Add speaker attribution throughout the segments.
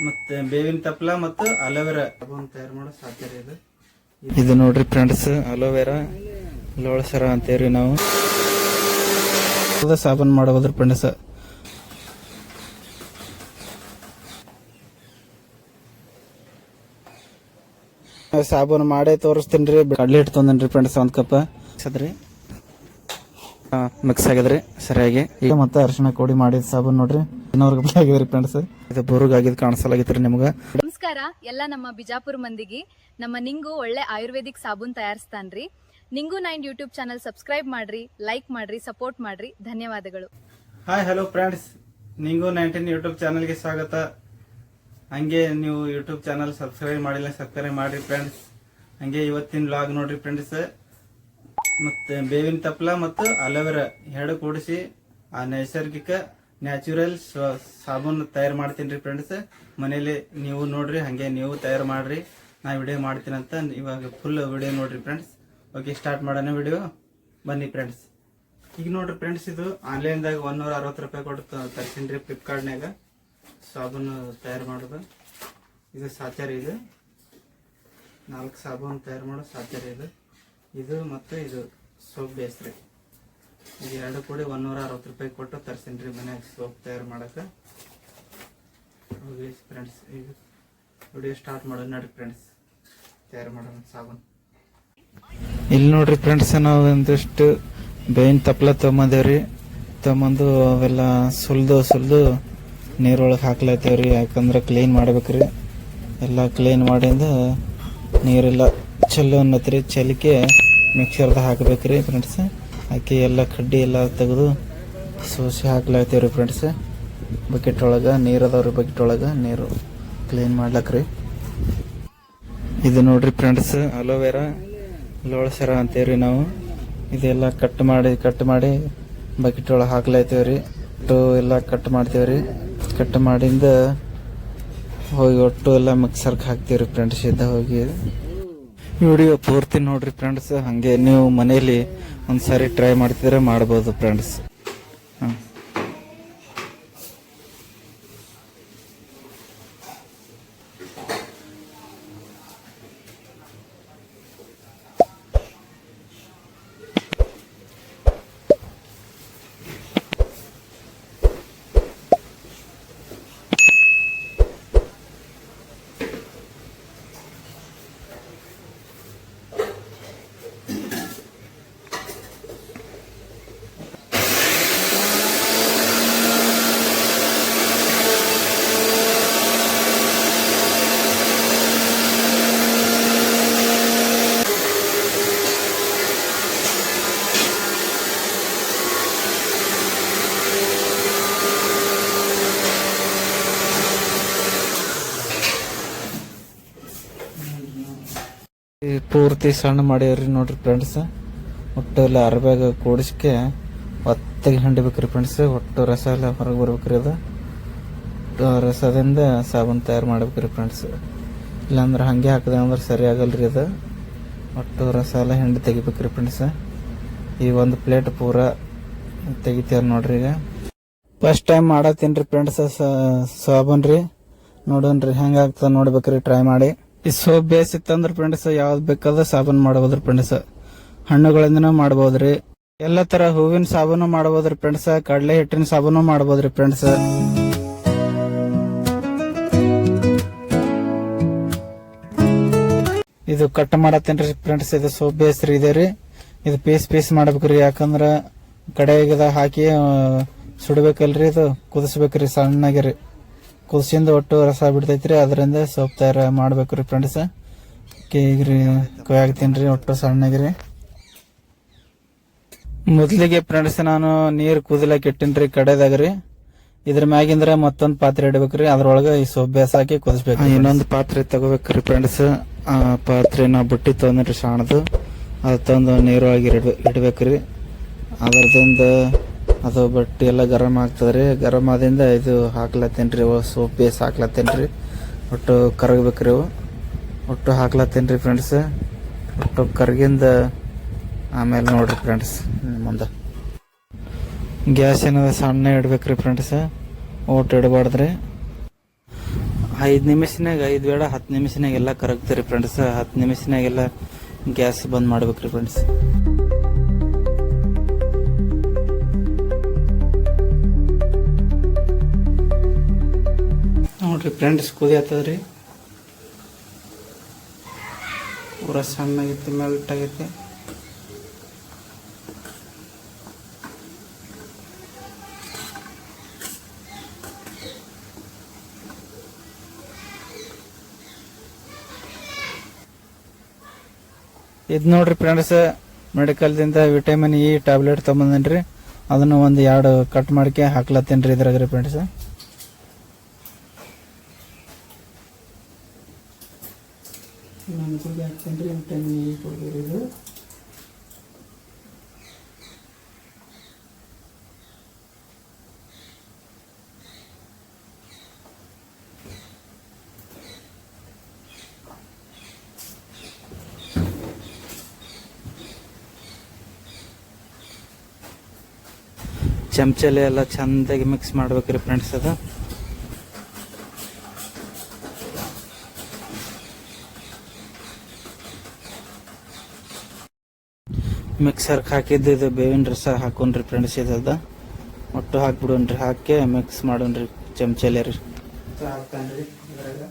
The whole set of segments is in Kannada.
Speaker 1: ಮತ್ತೆ ಬೇವಿನ ತಪ್ಪಲ ಮತ್ತು ಅಲೋವೆರಾ ಸಾಬೂನ್ ತಯಾರು ಮಾಡೋ ಸಾಧ್ಯ ಇದೆ. ಇದು ನೋಡ್ರಿ ಫ್ರೆಂಡ್ಸ್, ಅಲೋವೆರಾ ಲೋಳಸರ ಅಂತೇವ್ರಿ ನಾವು ಸಾಬೂನ್ ಮಾಡಬೋದ್ರಿ ಫ್ರೆಂಡ್ಸ್. ಸಾಬೂನ್ ಮಾಡೇ ತೋರಿಸ್ತೀನಿ ರೀ. ಕಡ್ಲಿ ಹಿಟ್ಟು ತಂದನ್ರಿ ಫ್ರೆಂಡ್ಸ್, ಒಂದ್ ಕಪ್ ಸದ್ರಿ ಮಿಕ್ಸ್ ಆಗಿದ್ರಿ ಸರಿಯಾಗಿ. ಈಗ ಮತ್ತೆ ಅರಿಶಿಣ ಕೊಡಿ ಮಾಡಿದ ಸಾಬೂನ್ ನೋಡ್ರಿ 200 ರೂಪಾಯಿ ಆಗಿದ್ರಿ ಫ್ರೆಂಡ್ಸ್. ಇದು ಬುರುಗ್ ಆಗಿದ್ ಕಾಣಿಸಲಾಗಿತ್ರಿ ನಿಮ್ಗ.
Speaker 2: ನಮಸ್ಕಾರ ಎಲ್ಲ ನಮ್ಮ ಬಿಜಾಪುರ ಮಂದಿಗೆ. ನಮ್ಮ ನಿಂಗು ಒಳ್ಳೆ ಆಯುರ್ವೇದಿಕ್ ಸಾಬೂನ್ ತಯಾರಿಸ್ತಾನ್ರಿ. ನಿಂಗು 9 ಯೂಟ್ಯೂಬ್ ಚಾನಲ್ ಸಬ್ಸ್ಕ್ರೈಬ್ ಮಾಡ್ರಿ, ಲೈಕ್ ಮಾಡ್ರಿ, ಸಪೋರ್ಟ್ ಮಾಡ್ರಿ. ಧನ್ಯವಾದಗಳು.
Speaker 1: ಹಾಯ್ ಹಲೋ ಫ್ರೆಂಡ್ಸ್, ನಿಂಗು 19 ಯೂಟ್ಯೂಬ್ ಚಾನಲ್ಗೆ ಸ್ವಾಗತ. ಹಂಗೆ ನೀವು ಯೂಟ್ಯೂಬ್ ಚಾನಲ್ ಸಬ್ಸ್ಕ್ರೈಬ್ ಮಾಡಿಲ್ಲ, ಸಬ್ಸ್ಕ್ರೈಬ್ ಮಾಡ್ರಿ ಫ್ರೆಂಡ್ಸ್. ಹಂಗೆ ಇವತ್ತಿನ ವ್ಲಾಗ್ ನೋಡ್ರಿ ಫ್ರೆಂಡ್ಸ್. ಮತ್ತೆ ಬೇವಿನ ತಪ್ಪಲ ಮತ್ತು ಅಲೋವೆರಾ ಎರಡು ಕೂಡಿಸಿ ಆ ನೈಸರ್ಗಿಕ ನ್ಯಾಚುರಲ್ ಸಾಬೂನ್ ತಯಾರು ಮಾಡ್ತೀನಿ ಫ್ರೆಂಡ್ಸ್. ಮನೇಲಿ ನೀವು ನೋಡ್ರಿ, ಹಂಗೆ ನೀವು ತಯಾರು ಮಾಡ್ರಿ. ನಾ ವಿಡಿಯೋ ಮಾಡ್ತೀನಂತ ಇವಾಗ ಫುಲ್ ವಿಡಿಯೋ ನೋಡ್ರಿ ಫ್ರೆಂಡ್ಸ್. ಓಕೆ, ಸ್ಟಾರ್ಟ್ ಮಾಡೋಣ ವಿಡಿಯೋ, ಬನ್ನಿ ಫ್ರೆಂಡ್ಸ್. ಈಗ ನೋಡ್ರಿ ಫ್ರೆಂಡ್ಸ್, ಇದು ಆನ್ಲೈನ್ದಾಗ 160 ರೂಪಾಯಿ ಕೊಟ್ಟು ತರ್ತೀನಿ ಫ್ಲಿಪ್ಕಾರ್ಟ್ನಾಗ ಸಾಬೂನು ತಯಾರು ಮಾಡೋದು. ಇದು ಸಾಚಾರಿ, ಇದು 4 ಸಾಬೂನು ತಯಾರು ಮಾಡೋ ಸಾಚಾರಿ ಇದು ಮತ್ತು ಇದು ಸೋಪ್ ಬೇಸ್ ರೀ. ಇದು ಎರಡು ಕೂಡಿ 160 ರೂಪಾಯಿ ಕೊಟ್ಟು ತರ್ಸೀನಿ ಮನ್ಯಾಗ ಸೋಪ್ ತಯಾರು ಮಾಡಕ್ಕೆ. ಹೋಗಿ ಫ್ರೆಂಡ್ಸ್, ಈಗ ವಿಡಿಯೋ ಸ್ಟಾರ್ಟ್ ಮಾಡೋದು ನೋಡ್ರಿ ಫ್ರೆಂಡ್ಸ್. ತಯಾರು ಮಾಡೋಣ ಸಾಬೂನು. ಇಲ್ಲಿ ನೋಡ್ರಿ ಫ್ರೆಂಡ್ಸ್, ನಾವು ಒಂದಿಷ್ಟು ಬೇವಿನ ತಪ್ಪಲ ತೊಗೊಂಬಂದೇವ್ರಿ. ತೊಗೊಂಬಂದು ಅವೆಲ್ಲ ಸುಲ್ದು ನೀರೊಳಗೆ ಹಾಕ್ಲತ್ತೇವ್ರಿ. ಯಾಕಂದ್ರೆ ಕ್ಲೀನ್ ಮಾಡ್ಬೇಕ್ರಿ. ಎಲ್ಲ ಕ್ಲೀನ್ ಮಾಡಿಂದ ನೀರೆಲ್ಲ ಚಲೋ ಅನ್ನತ್ರಿ ಚಲಿಕೆ ಮಿಕ್ಸರ್ದಾಗ ಹಾಕ್ಬೇಕ್ರಿ ಫ್ರೆಂಡ್ಸ್. ಹಾಕಿ ಎಲ್ಲ ಕಡ್ಡಿ ಎಲ್ಲ ತೆಗೆದು ಸೋಸಿ ಹಾಕ್ಲತ್ತೇವ್ರಿ ಫ್ರೆಂಡ್ಸ್. ಬಕೆಟ್ ಒಳಗೆ ನೀರು ಅದಾವ್ರಿ, ಬಕೆಟ್ ಒಳಗೆ ನೀರು ಕ್ಲೀನ್ ಮಾಡ್ಲಕ್ರಿ. ಇದು ನೋಡ್ರಿ ಫ್ರೆಂಡ್ಸ್, ಅಲೋವೆರಾ ಲೋಳಸರ ಅಂತೇವ್ರಿ ನಾವು. ಇದೆಲ್ಲ ಕಟ್ ಮಾಡಿ ಬಕೆಟ್ ಒಳಗೆ ಹಾಕ್ಲತ್ತೇವ್ರಿ. ಎಲ್ಲ ಕಟ್ ಮಾಡ್ತೇವ್ರಿ. ಕಟ್ ಮಾಡಿಂದ ಹೋಗಿ ಒಟ್ಟು ಎಲ್ಲ ಮಿಕ್ಸರ್ಗೆ ಹಾಕ್ತೀವ್ರಿ ಫ್ರೆಂಡ್ಸ್. ಇದ್ದ ಹೋಗಿ ವಿಡಿಯೋ ಪೂರ್ತಿ ನೋಡ್ರಿ ಫ್ರೆಂಡ್ಸ್. ಹಂಗೆ ನೀವು ಮನೇಲಿ ಒಂದ್ಸಾರಿ ಟ್ರೈ ಮಾಡ್ತಿದ್ರೆ ಮಾಡ್ಬೋದು ಫ್ರೆಂಡ್ಸ್. ಪೂರ್ತಿ ಸಣ್ಣ ಮಾಡ್ಯಾವ್ರಿ ನೋಡ್ರಿ ಫ್ರೆಂಡ್ಸ್. ಒಟ್ಟು ಎಲ್ಲ ಅರ್ಬ್ಯಾಗ ಕೂಡಿಸ್ಕೆ ಒತ್ತಗೆ ಹಿಂಡಿಬೇಕ್ರಿ ಫ್ರೆಂಡ್ಸ್. ಒಟ್ಟು ರಸ ಎಲ್ಲ ಹೊರಗೆ ಬರ್ಬೇಕ್ರಿ. ಅದು ರಸದಿಂದ ಸಾಬೂನು ತಯಾರು ಮಾಡ್ಬೇಕ್ರಿ ಫ್ರೆಂಡ್ಸ್. ಇಲ್ಲಾಂದ್ರೆ ಹಂಗೆ ಹಾಕಿದೆ ಅಂದ್ರೆ ಸರಿ ಆಗಲ್ರಿ. ಅದು ಒಟ್ಟು ರಸ ಎಲ್ಲ ಹಿಂಡಿ ತೆಗಿಬೇಕ್ರಿ ಫ್ರೆಂಡ್ಸ್. ಈ ಒಂದು ಪ್ಲೇಟ್ ಪೂರ ತೆಗಿತೀರ ನೋಡ್ರಿ. ಈಗ ಫಸ್ಟ್ ಟೈಮ್ ಮಾಡತ್ತೀನಿ ಫ್ರೆಂಡ್ಸ್ ಸಾಬೂನ್ ರೀ. ನೋಡೋಣ್ರಿ ಹೆಂಗಾಗ್ತದೆ ನೋಡ್ಬೇಕ್ರಿ, ಟ್ರೈ ಮಾಡಿ. ಈ ಸೋಪ್ ಬೇಸ್ ಇತ್ತಂದ್ರೆ ಫ್ರೆಂಡ್ಸ್ ಯಾವ್ದು ಬೇಕಾದ್ರೆ ಸಾಬೂನು ಮಾಡಬೋದ್ರಿ ಫ್ರೆಂಡ್ಸ್. ಹಣ್ಣುಗಳಿಂದನೂ ಮಾಡಬಹುದ್ರಿ. ಎಲ್ಲ ತರ ಹೂವಿನ ಸಾಬೂನು ಮಾಡಬಹುದ್ರಿ ಫ್ರೆಂಡ್ಸ್. ಕಡಲೆ ಹಿಟ್ಟಿನ ಸಾಬೂನು ಮಾಡಬಹುದ್ರಿ ಫ್ರೆಂಡ್ಸ್. ಇದು ಕಟ್ ಮಾಡತ್ತೇನ್ರಿ ಫ್ರೆಂಡ್ಸ್. ಇದು ಸೋಪ್ ಬೇಸ್ ರೀ ಇದೆ ರೀ. ಇದು ಪೀಸ್ ಮಾಡ್ಬೇಕ್ರಿ. ಯಾಕಂದ್ರ ಕಡೆಗಿದ ಹಾಕಿ ಸುಡ್ಬೇಕಲ್ರಿ. ಇದು ಕುದಿಸ್ಬೇಕ್ರಿ ಸಣ್ಣಗಿರಿ. ಕುದಿಸಿಂದ ಒಟ್ಟು ರಸ ಬಿಡ್ತೈತ್ರಿ. ಅದರಿಂದ ಸೋಪ್ ತಯಾರು ಮಾಡ್ಬೇಕ್ರಿ ಫ್ರೆಂಡ್ಸ್. ಈಗ್ರಿ ಕೊಯ್ಯಾಕ್ತೀನಿ ಒಟ್ಟು ಸಣ್ಣಗಿರಿ. ಮೊದ್ಲಿಗೆ ಫ್ರೆಂಡ್ಸ್ ನಾನು ನೀರ್ ಕುದಿಲಕ್ ಇಟ್ಟಿನ್ರಿ ಕಡೆದಾಗ್ರಿ. ಇದ್ರ ಮ್ಯಾಗಿಂದ್ರ ಮತ್ತೊಂದ್ ಪಾತ್ರೆ ಇಡ್ಬೇಕ್ರಿ. ಅದ್ರೊಳಗ ಈ ಸೋಪ್ ಬೇಸ್ ಹಾಕಿ ಕುದಿಸ್ಬೇಕು. ಇನ್ನೊಂದು ಪಾತ್ರೆ ತಗೋಬೇಕ್ರಿ ಫ್ರೆಂಡ್ಸ್. ಆ ಪಾತ್ರೆ ನಾ ಬುಟ್ಟಿ ತೊಗೊಂಡ್ರಿ ಸಾಣದು. ಅದು ತಂದು ನೀರೊಳಗೆ ಇಡ್ಬೇಕ್ರಿ. ಅದರದಿಂದ ಅದು ಬಟ್ಟಿ ಎಲ್ಲ ಗರಂ ಆಗ್ತದ್ರಿ. ಗರಂ ಆದಿಂದ ಇದು ಹಾಕ್ಲತ್ತೇನ್ರಿ, ಸೋಪ್ ಬೇಸ್ ಹಾಕ್ಲತ್ತೇನ್ರಿ. ಒಟ್ಟು ಕರಗಬೇಕ್ರಿ. ಒಟ್ಟು ಹಾಕ್ಲತ್ತೇನ್ರಿ ಫ್ರೆಂಡ್ಸ್. ಒಟ್ಟು ಕರಗಿಂದ ಆಮೇಲೆ ನೋಡ್ರಿ ಫ್ರೆಂಡ್ಸ್ ಮುಂದೆ ಗ್ಯಾಸ್ ಏನದ ಸಣ್ಣ ಇಡ್ಬೇಕ್ರಿ ಫ್ರೆಂಡ್ಸ್. ಓಟ್ ಇಡಬಾರ್ದ್ರಿ. 5 ನಿಮಿಷನಾಗ 5 ಬೇಡ 10 ನಿಮಿಷನಾಗ ಎಲ್ಲ ಕರಗ್ತೀರಿ ಫ್ರೆಂಡ್ಸ್. 10 ನಿಮಿಷನಾಗೆಲ್ಲ ಗ್ಯಾಸ್ ಬಂದ್ ಮಾಡ್ಬೇಕ್ರಿ ಫ್ರೆಂಡ್ಸ್. ನೋಡ್ರಿ ಫ್ರೆಂಡ್ಸ್, ಕುದಿ ಆಗ್ತದ್ರಿ. ಪೂರ ಸಣ್ಣಾಗೈತಿ, ಮೆಲ್ಟ್ ಆಗೈತಿ. ಇದು ನೋಡ್ರಿ ಫ್ರೆಂಡ್ಸ್, ಮೆಡಿಕಲ್ದಿಂದ ವಿಟಮಿನ್ ಇ ಟ್ಯಾಬ್ಲೆಟ್ ತೊಗೊಂಬಂದೇನ್ರಿ. ಅದನ್ನು ಒಂದು 2 ಕಟ್ ಮಾಡ್ಕೆ ಹಾಕ್ಲತ್ತೇನ್ರಿ ಇದ್ರಾಗ ರೀ ಫ್ರೆಂಡ್ಸ್. ಹಾಕ್ತೇನ್ರಿ ವಿಟಮಿನ್ ಇ ಕೊಡ್ತೀರಿ ಇದು. ಚಮಚಲ್ಲಿ ಎಲ್ಲ ಚಂದಾಗಿ ಮಿಕ್ಸ್ ಮಾಡ್ಬೇಕ್ರಿ ಫ್ರೆಂಡ್ಸ್. ಅದು ಮಿಕ್ಸರ್ಗೆ ಹಾಕಿದ್ದು ಇದು ಬೇವಿನ ರಸ ಹಾಕೊಂಡ್ರಿ ಫ್ರೆಂಡ್ಸ್. ಇದದ ಒಟ್ಟು ಹಾಕ್ಬಿಡೋನ್ರಿ. ಹಾಕಿ ಮಿಕ್ಸ್ ಮಾಡೋನ್ರಿ ಚಮಚಲ್ಲಿ ರೀ. ಹಾಕ್ತಾನ್ರಿ ಇದ್ರಾಗ.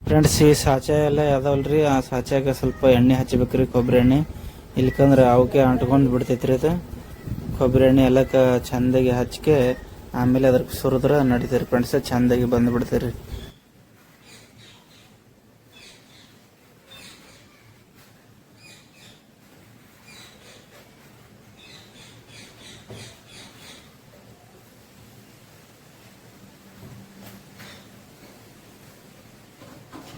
Speaker 1: ಫ್ರೆಂಡ್ಸ್, ಈ ಸಾಚೆ ಎಲ್ಲ ಯಾವ್ದವಲ್ರಿ, ಆ ಸಾಚಾಗ ಸ್ವಲ್ಪ ಎಣ್ಣೆ ಹಚ್ಚಬೇಕ್ರಿ, ಕೊಬ್ಬರಿ ಎಣ್ಣೆ. ಇಲ್ಕಂದ್ರೆ ಅವಕ್ಕೆ ಅಂಟ್ಕೊಂಡು ಬಿಡ್ತೈತ್ರಿ ಅದು. ಕೊಬ್ಬರಿ ಎಣ್ಣೆ ಎಲ್ಲಕ್ಕ ಚಂದಾಗಿ ಹಚ್ಕೆ ಆಮೇಲೆ ಅದ್ರ ಸುರಿದ್ರೆ ನಡೀತೀರಿ ಫ್ರೆಂಡ್ಸ್, ಚಂದಾಗಿ ಬಂದು ಬಿಡ್ತೀರಿ.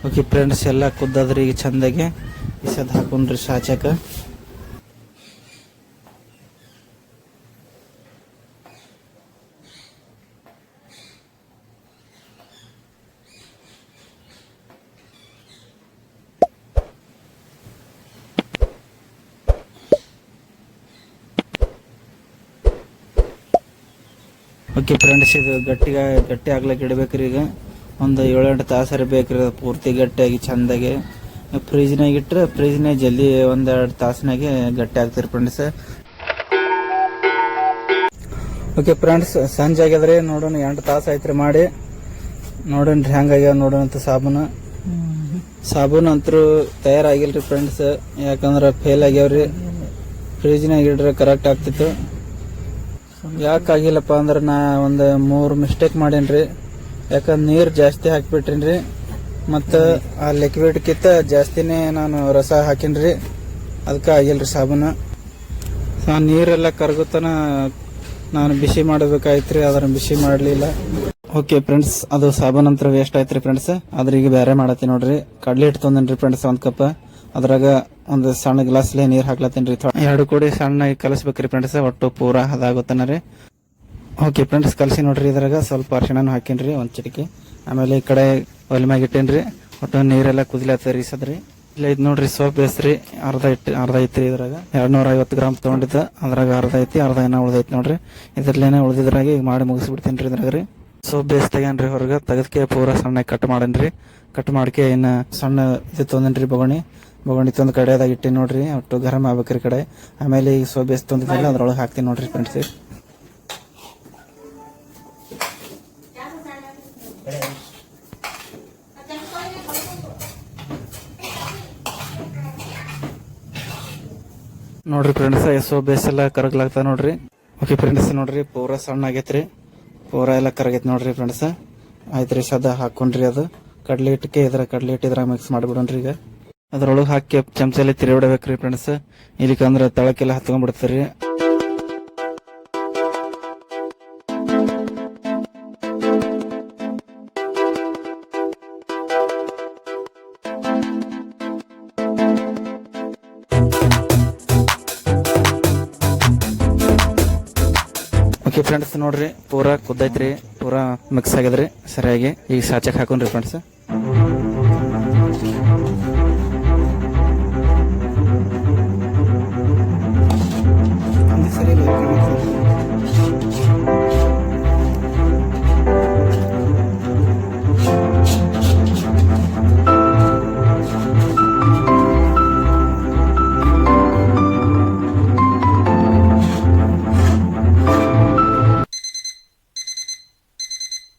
Speaker 1: ಓಕೆ ಫ್ರೆಂಡ್ಸ್, ಎಲ್ಲ ಕುದ್ದಾದ್ರಿ ಈಗ ಚಂದಾಗಿ. ಇಸದ್ ಹಾಕೊಂಡ್ರಿ ಸಾಚಕ. ಓಕೆ ಫ್ರೆಂಡ್ಸ್, ಇದು ಗಟ್ಟಿ ಆಗ್ಲಿಕ್ಕೆ ಇಡಬೇಕ್ರಿ. ಈಗ ಒಂದು 7-8 ತಾಸು ಬೇಕ್ರಿ ಪೂರ್ತಿ ಗಟ್ಟಿಯಾಗಿ ಚಂದಾಗಿ. ಫ್ರಿಜ್ನಾಗ ಇಟ್ಟರೆ ಫ್ರಿಜ್ನಾಗ ಜಲ್ದಿ 1-2 ತಾಸಿನಾಗೆ ಗಟ್ಟಿ ಆಗ್ತಿರಿ ಫ್ರೆಂಡ್ಸ್. ಓಕೆ ಫ್ರೆಂಡ್ಸ್, ಸಂಜೆ ಆಗ್ಯದ್ರಿ. ನೋಡೋಣ 8 ತಾಸು ಆಯ್ತ್ರಿ ಮಾಡಿ. ನೋಡೋಣ್ರಿ ಹೆಂಗಾಗ್ಯಾವ ನೋಡೋಣಂತ. ಸಾಬೂನು ಅಂತರೂ ತಯಾರಾಗಿಲ್ರಿ ಫ್ರೆಂಡ್ಸ್, ಯಾಕಂದ್ರೆ ಫೇಲ್ ಆಗ್ಯಾವ್ರಿ. ಫ್ರಿಜ್ನಾಗ ಇಡ್ರೆ ಕರೆಕ್ಟ್ ಆಗ್ತಿತ್ತು. ಯಾಕಾಗಿಲ್ಲಪ್ಪ ಅಂದ್ರೆ ನಾ ಒಂದು 3 ಮಿಸ್ಟೇಕ್ ಮಾಡೇನ್ರಿ. ಯಾಕಂದ್ರೆ ನೀರು ಜಾಸ್ತಿ ಹಾಕಿಬಿಟ್ರಿ ಮತ್ತು ಆ ಲಿಕ್ವಿಡ್ಕಿಂತ ಜಾಸ್ತಿನೇ ನಾನು ರಸ ಹಾಕಿನ್ರಿ, ಅದಕ್ಕೆ ಆಗಿಲ್ರಿ ಸಾಬೂನು. ನೀರೆಲ್ಲ ಕರಗುತ್ತಾನ ನಾನು ಬಿಸಿ ಮಾಡಬೇಕಾಯ್ತ್ರಿ, ಅದನ್ನ ಬಿಸಿ ಮಾಡಲಿಲ್ಲ. ಓಕೆ ಫ್ರೆಂಡ್ಸ್, ಅದು ಸಾಬೂನ್ ಅಂತ ವೇಸ್ಟ್ ಆಯ್ತ್ರಿ ಫ್ರೆಂಡ್ಸ್. ಅದ್ರ ಈಗ ಬೇರೆ ಮಾಡತ್ತಿ ನೋಡ್ರಿ. ಕಡ್ಲೆ ಹಿಟ್ಟು ತಂದೇನ್ರಿ ಫ್ರೆಂಡ್ಸ್ 1 ಕಪ್. ಅದ್ರಾಗ ಒಂದು ಸಣ್ಣ ಗ್ಲಾಸ್ಲೆ ನೀರು ಹಾಕ್ಲತ್ತೇನ್ರಿ. 2 ಕೂಡಿ ಸಣ್ಣಗೆ ಕಲಸ್ಬೇಕ್ರಿ ಫ್ರೆಂಡ್ಸ್, ಒಟ್ಟು ಪೂರ ಅದಾಗುತ್ತಾನ ರೀ. ಓಕೆ ಫ್ರೆಂಡ್ಸ್, ಕಲಸಿ ನೋಡ್ರಿ. ಇದ್ರಾಗ ಸ್ವಲ್ಪ ಅರಿಶಿಣನೂ ಹಾಕೇನ್ರಿ, 1 ಚಿಟಿಕೆ. ಆಮೇಲೆ ಈ ಕಡೆ ಒಲೆ ಮ್ಯಾಗ ಇಟ್ಟೇನ್ರಿ. ಒಟ್ಟು ನೀರೆಲ್ಲ ಕುದಿಲತ್ತರಿ ಸದ್ರಿ. ಇಲ್ಲ ಇದು ನೋಡ್ರಿ ಸೋಪ್ ಬೇಸ್ರಿ, ಅರ್ಧ ಐತ್ರಿ. ಇದ್ರಾಗ 250 ಗ್ರಾಮ್ ತೊಗೊಂಡಿದ್ದ, ಅದ್ರಾಗ ಅರ್ಧ ಐತಿ, ಅರ್ಧ ಏನೋ ಉಳ್ದೈತಿ ನೋಡ್ರಿ. ಇದ್ರಲ್ಲೇನೆ ಉಳ್ದಿದ್ರಾಗ ಈಗ ಮಾಡಿ ಮುಗಿಸ್ಬಿಡ್ತೇನ್ರಿ. ಇದ್ರಾಗ ರೀ ಸೋಪ್ ಬೇಸ್ ತೆಗೇನ್ರಿ ಹೊರಗೆ, ತೆಗೆದಕ್ಕೆ ಪೂರ ಸಣ್ಣ ಕಟ್ ಮಾಡೇನ್ರಿ. ಕಟ್ ಮಾಡ್ಕೆ ಇನ್ನು ಸಣ್ಣ ಇದು ತೊಂದೇನ್ರಿ, ಬೊಗಣಿ ತಂದು ಕಡೆಯದಾಗ ಇಟ್ಟಿ ನೋಡ್ರಿ. ಒಟ್ಟು ಗರಂ ಆಗ್ಬೇಕ್ರಿ ಕಡೆ. ಆಮೇಲೆ ಈಗ ಸೋಪ್ ಬೇಸ್ ತೊಂದಿದ್ದಲ್ಲ ಅದ್ರೊಳಗೆ ಹಾಕ್ತೀನಿ ನೋಡ್ರಿ ಫ್ರೆಂಡ್ಸ್. ನೋಡ್ರಿ ಫ್ರೆಂಡ್ಸ್, ಸೋಪ್ ಬೇಸ್ ಎಲ್ಲ ಕರಗ್ಲಾಗ್ತಾವ ನೋಡ್ರಿ. ಓಕೆ ಫ್ರೆಂಡ್ಸ್, ನೋಡ್ರಿ ಪೂರ ಸಣ್ಣ ಆಗೈತ್ರಿ, ಪೂರ ಎಲ್ಲ ಕರಗೈತಿ ನೋಡ್ರಿ ಫ್ರೆಂಡ್ಸ್. ಆಯ್ತು ರೀ ಸದ ಹಾಕೊಂಡ್ರಿ ಅದು ಕಡ್ಲೆ ಹಿಟ್ಟಿಗೆ ಕಡ್ಲೆ ಹಿಟ್ಟು ಇದ್ರಾಗ ಮಿಕ್ಸ್ ಮಾಡಿಬಿಡೋಣ್ರಿ. ಈಗ ಅದ್ರೊಳಗೆ ಹಾಕಿ ಚಮಚಲ್ಲಿ ತಿರುಗಿಬಿಡ್ಬೇಕ್ರಿ ಫ್ರೆಂಡ್ಸ್, ಇಲ್ಲಿಕಂದ್ರೆ ತಳಕ್ಕೆಲ್ಲ ಹತ್ಕೊಂಡ್ಬಿಡ್ತೀರಿ. ಓಕೆ ಫ್ರೆಂಡ್ಸ್, ನೋಡ್ರಿ ಪೂರಾ ಕುದ್ದೈತ್ರಿ, ಪೂರಾ ಮಿಕ್ಸ್ ಆಗಿದ್ರಿ ಸರಿಯಾಗಿ. ಈಗ ಸಾಚಕ್ ಹಾಕೊಂಡ್ರಿ ಫ್ರೆಂಡ್ಸ್.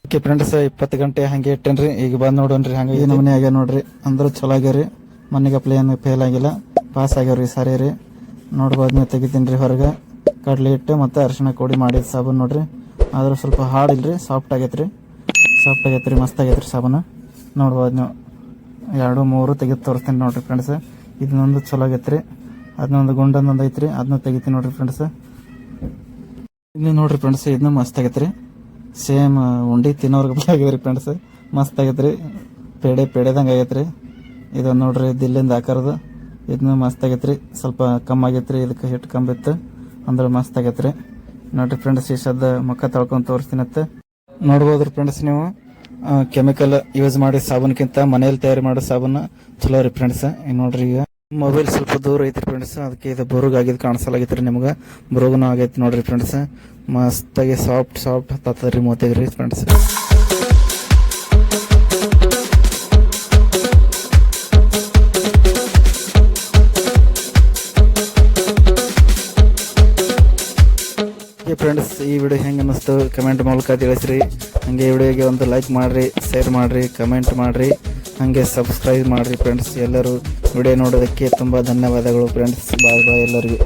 Speaker 1: ಓಕೆ ಫ್ರೆಂಡ್ಸ್, 20 ಗಂಟೆ ಹಂಗೆ ಇಟ್ಟೇನ್ರಿ. ಈಗ ಬಂದ್ ನೋಡೋಣ್ರಿ ಹಂಗೆ ಈ ನಮೂನೆ ಆಗ್ಯಾವ ನೋಡ್ರಿ. ಅಂದ್ರೆ ಚಲೋ ಆಗ್ಯಾವ್ರಿ, ಮನೆಗೆ ಪ್ಲೇನ್ ಫೇಲ್ ಆಗಿಲ್ಲ, ಪಾಸ್ ಆಗ್ಯಾವ್ರಿ ಸಾರಿ ರೀ. ನೋಡ್ಬೋದು ನೀವು ತೆಗಿತೀನಿ ಹೊರಗೆ. ಕಡ್ಲೆ ಹಿಟ್ಟು ಮತ್ತು ಅರಿಶಿಣ ಕೊಡಿ ಮಾಡಿದ ಸಾಬೂನು ನೋಡ್ರಿ. ಆದ್ರೆ ಸ್ವಲ್ಪ ಹಾರ್ಡ್ ಇಲ್ರಿ, ಸಾಫ್ಟ್ ಆಗೈತ್ರಿ, ಮಸ್ತ್ ಆಗೈತ್ರಿ ಸಾಬೂನು. ನೋಡ್ಬೋದು ನೀವು 2 3 ತೆಗೆದು ತೋರಿಸ್ತೀನಿ ನೋಡ್ರಿ ಫ್ರೆಂಡ್ಸ್. ಇದನ್ನೊಂದು ಚಲೋ ಆಗೈತ್ರಿ, ಅದನ್ನೊಂದು ಗುಂಡೊಂದೊಂದು ಐತ್ರಿ, ಅದನ್ನ ತೆಗಿತೀನಿ ನೋಡ್ರಿ ಫ್ರೆಂಡ್ಸ್. ಇದನ್ನ ನೋಡ್ರಿ ಫ್ರೆಂಡ್ಸ್, ಇದನ್ನ ಮಸ್ತ್ ಆಗೈತ್ರಿ, ಸೇಮ್ ಉಂಡಿ ತಿನ್ನೋರ್ಗೆ ಆಗಿದ್ರಿ ಫ್ರೆಂಡ್ಸ್. ಮಸ್ತ್ ಆಗೈತ್ರಿ, ಪೇಡೆದಂಗೆ ಆಗೈತ್ರಿ. ಇದೊಂದು ನೋಡ್ರಿ ದಿಲ್ಲಿಂದ ಆಕಾರದು, ಇದನ್ನ ಮಸ್ತ್ ಆಗೈತ್ರಿ. ಸ್ವಲ್ಪ ಕಮ್ಮಿ ಆಗೈತ್ರಿ, ಇದಕ್ಕೆ ಹಿಟ್ಟು ಕಮ್ಮಿ ಇತ್ತು ಅಂದ್ರೆ ಮಸ್ತ್ ಆಗೈತ್ರಿ. ನೋಡ್ರಿ ಫ್ರೆಂಡ್ಸ್, ಈ ಸದ್ದ ಮುಖ ತೊಳ್ಕೊಂಡು ತೋರಿಸ್ತೀನತ್ತ. ನೋಡ್ಬೋದ್ರಿ ಫ್ರೆಂಡ್ಸ್, ನೀವು ಕೆಮಿಕಲ್ ಯೂಸ್ ಮಾಡಿ ಸಾಬೂನ್ಕಿಂತ ಮನೇಲಿ ತಯಾರಿ ಮಾಡೋ ಸಾಬೂನು ಚಲೋ ರೀ ಫ್ರೆಂಡ್ಸ್. ನೋಡ್ರಿ ಈಗ ಮೊಬೈಲ್ ಸ್ವಲ್ಪ ದೂರ ಐತ್ರಿ ಫ್ರೆಂಡ್ಸ್, ಅದಕ್ಕೆ ಇದು ಬುರುಗ್ ಆಗಿದ್ದು ಕಾಣಿಸಲಾಗೈತ್ರಿ ನಿಮ್ಗೆ. ಬುರುಗನು ಆಗೈತಿ ನೋಡ್ರಿ ಫ್ರೆಂಡ್ಸ್, ಮಸ್ತಾಗಿ ಸಾಫ್ಟ್ ಹತ್ತದ್ರಿ ಮೂತಿಗ್ರಿ ಫ್ರೆಂಡ್ಸ್. ಫ್ರೆಂಡ್ಸ್, ಈ ವಿಡಿಯೋ ಹೆಂಗೆ ಅನ್ನಿಸ್ತು ಕಮೆಂಟ್ ಮೂಲಕ ತಿಳಿಸ್ರಿ. ಹಾಗೆ ಈ ವಿಡಿಯೋಗೆ ಒಂದು ಲೈಕ್ ಮಾಡಿರಿ, ಶೇರ್ ಮಾಡಿರಿ, ಕಮೆಂಟ್ ಮಾಡಿರಿ, ಹಾಗೆ ಸಬ್ಸ್ಕ್ರೈಬ್ ಮಾಡಿರಿ ಫ್ರೆಂಡ್ಸ್. ಎಲ್ಲರೂ ವಿಡಿಯೋ ನೋಡೋದಕ್ಕೆ ತುಂಬ ಧನ್ಯವಾದಗಳು ಫ್ರೆಂಡ್ಸ್. ಬಾಯ್ ಎಲ್ಲರಿಗೂ.